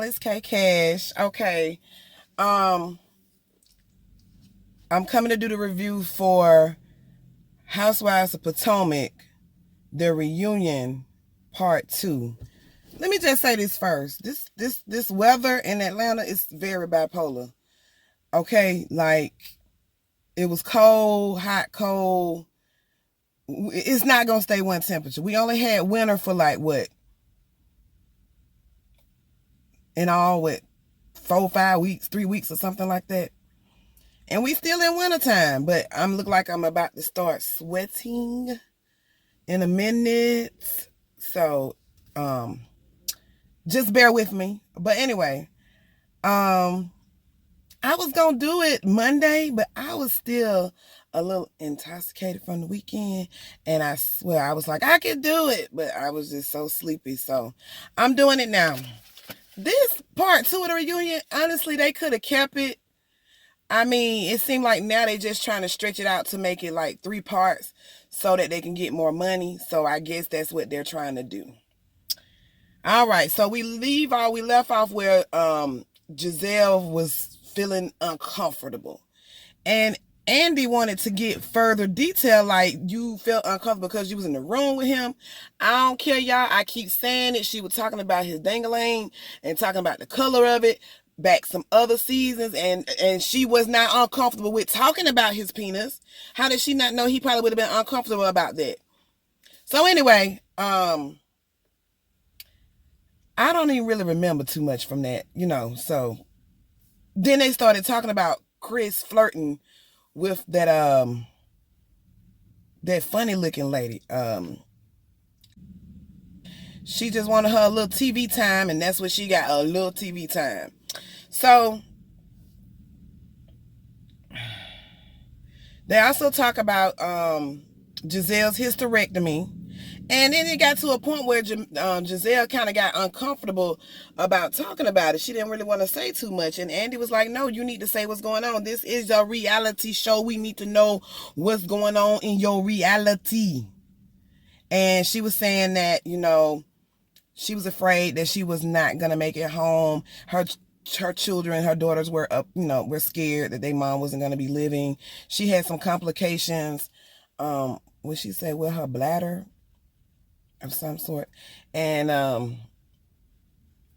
it's K Cash. Okay. Um, I'm coming to do the review for Housewives of Potomac, the reunion part 2. Let me just say this first. This weather in Atlanta is very bipolar. Okay, like it was cold, hot, cold. It's not gonna stay one temperature. We only had winter for like what? In all, what, 4, 5 weeks, 3 weeks, or something like that. And we still in wintertime, but I'm look like I'm about to start sweating in a minute. So just bear with me. But anyway, I was gonna do it Monday, but I was still a little intoxicated from the weekend, and I swear I was like, I could do it, but I was just so sleepy. So I'm doing it now. This part 2 of the reunion, honestly, they could have kept it. I mean, it seemed like now they just trying to stretch it out to make it like 3 parts so that they can get more money. So I guess that's what they're trying to do. All right, so we left off where Giselle was feeling uncomfortable. And Andy wanted to get further detail, like you felt uncomfortable because you was in the room with him. I don't care, y'all. I keep saying it. She was talking about his dangling and talking about the color of it back some other seasons, and she was not uncomfortable with talking about his penis. How did she not know he probably would have been uncomfortable about that? So anyway, I don't even really remember too much from that, so then they started talking about Chris flirting with that funny looking lady. She just wanted her a little TV time, and that's what she got, a little TV time. So they also talk about Giselle's hysterectomy. And then it got to a point where Giselle kind of got uncomfortable about talking about it. She didn't really want to say too much. And Andy was like, no, you need to say what's going on. This is a reality show. We need to know what's going on in your reality. And she was saying that, she was afraid that she was not going to make it home. Her children, her daughters were were scared that their mom wasn't going to be living. She had some complications. What she said with her bladder of some sort. And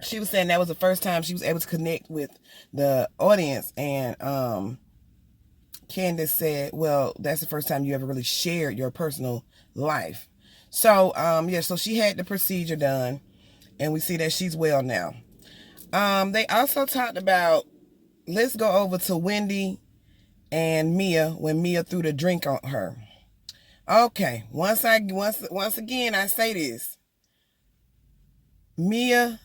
she was saying that was the first time she was able to connect with the audience. And Candace said, well, that's the first time you ever really shared your personal life. So so she had the procedure done, and we see that she's well now. They also talked about, let's go over to Wendy and Mia when Mia threw the drink on her. Okay, once again, I say this. Mia,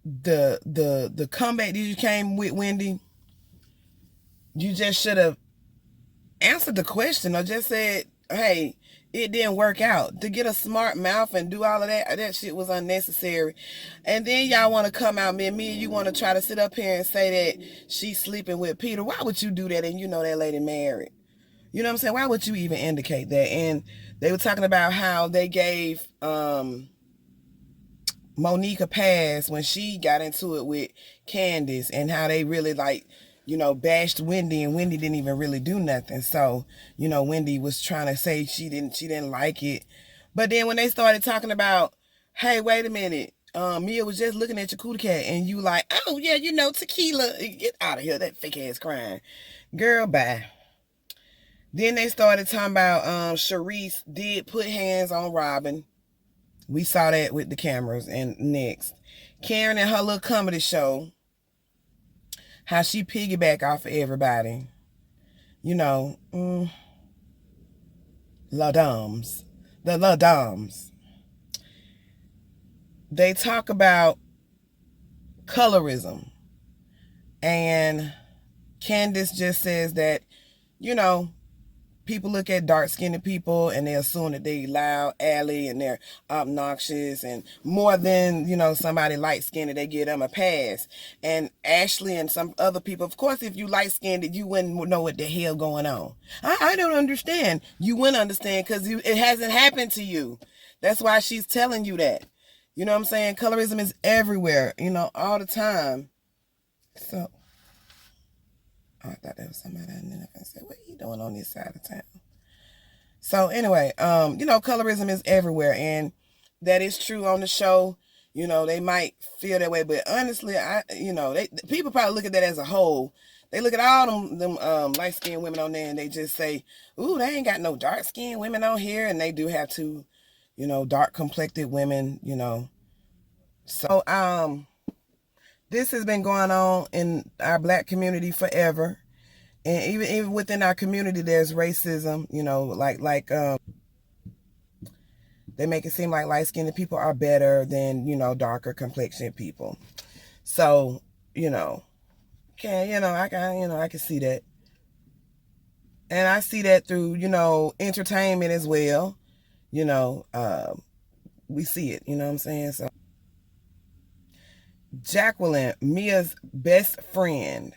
the comeback that you came with, Wendy, you just should have answered the question or just said, hey, it didn't work out. To get a smart mouth and do all of that shit was unnecessary. And then y'all want to come out, me and you want to try to sit up here and say that she's sleeping with Peter. Why would you do that? And you know that lady married. You know what I'm saying? Why would you even indicate that? And they were talking about how they gave Monique a pass when she got into it with Candace, and how they really bashed Wendy, and Wendy didn't even really do nothing. So, Wendy was trying to say she didn't like it. But then when they started talking about, hey, wait a minute, Mia was just looking at your cootie cat, and you like, oh yeah, tequila. Get out of here, that fake ass crying. Girl, bye. Then they started talking about Sharice did put hands on Robin. We saw that with the cameras. And next, Karen and her little comedy show, how she piggyback off of everybody. La Dames. The La Dames. They talk about colorism. And Candace just says that, people look at dark-skinned people and they assume that they loud, alley, and they're obnoxious, and more than, somebody light-skinned, they give them a pass. And Ashley and some other people, of course, if you light-skinned, you wouldn't know what the hell going on. I don't understand. You wouldn't understand because it hasn't happened to you. That's why she's telling you that. You know what I'm saying? Colorism is everywhere, you know, all the time. So, I thought that was somebody I knew. I said, what are you doing on this side of town? So anyway, you know, colorism is everywhere, and that is true on the show. You know, they might feel that way, but honestly, you know, people probably look at that as a whole. They look at all them light skinned women on there, and they just say, "Ooh, they ain't got no dark skinned women on here," and they do have two, you know, dark complected women. You know, so this has been going on in our Black community forever. And even within our community, there's racism, you know, like they make it seem like light-skinned people are better than, you know, darker complexioned people. So, you know, I can see that. And I see that through, you know, entertainment as well. You know, we see it, you know what I'm saying? So Jacqueline, Mia's best friend,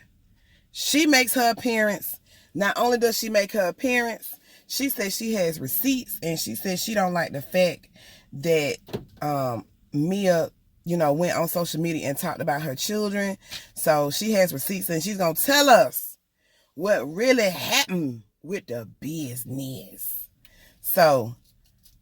she makes her appearance. Not only does she make her appearance, she says she has receipts, and she says she don't like the fact that Mia, you know, went on social media and talked about her children. So she has receipts, and she's going to tell us what really happened with the business. So,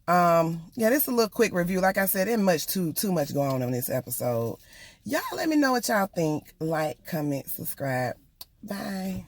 yeah, this is a little quick review. Like I said, there's much too much going on this episode. Y'all let me know what y'all think. Like, comment, subscribe. Bye.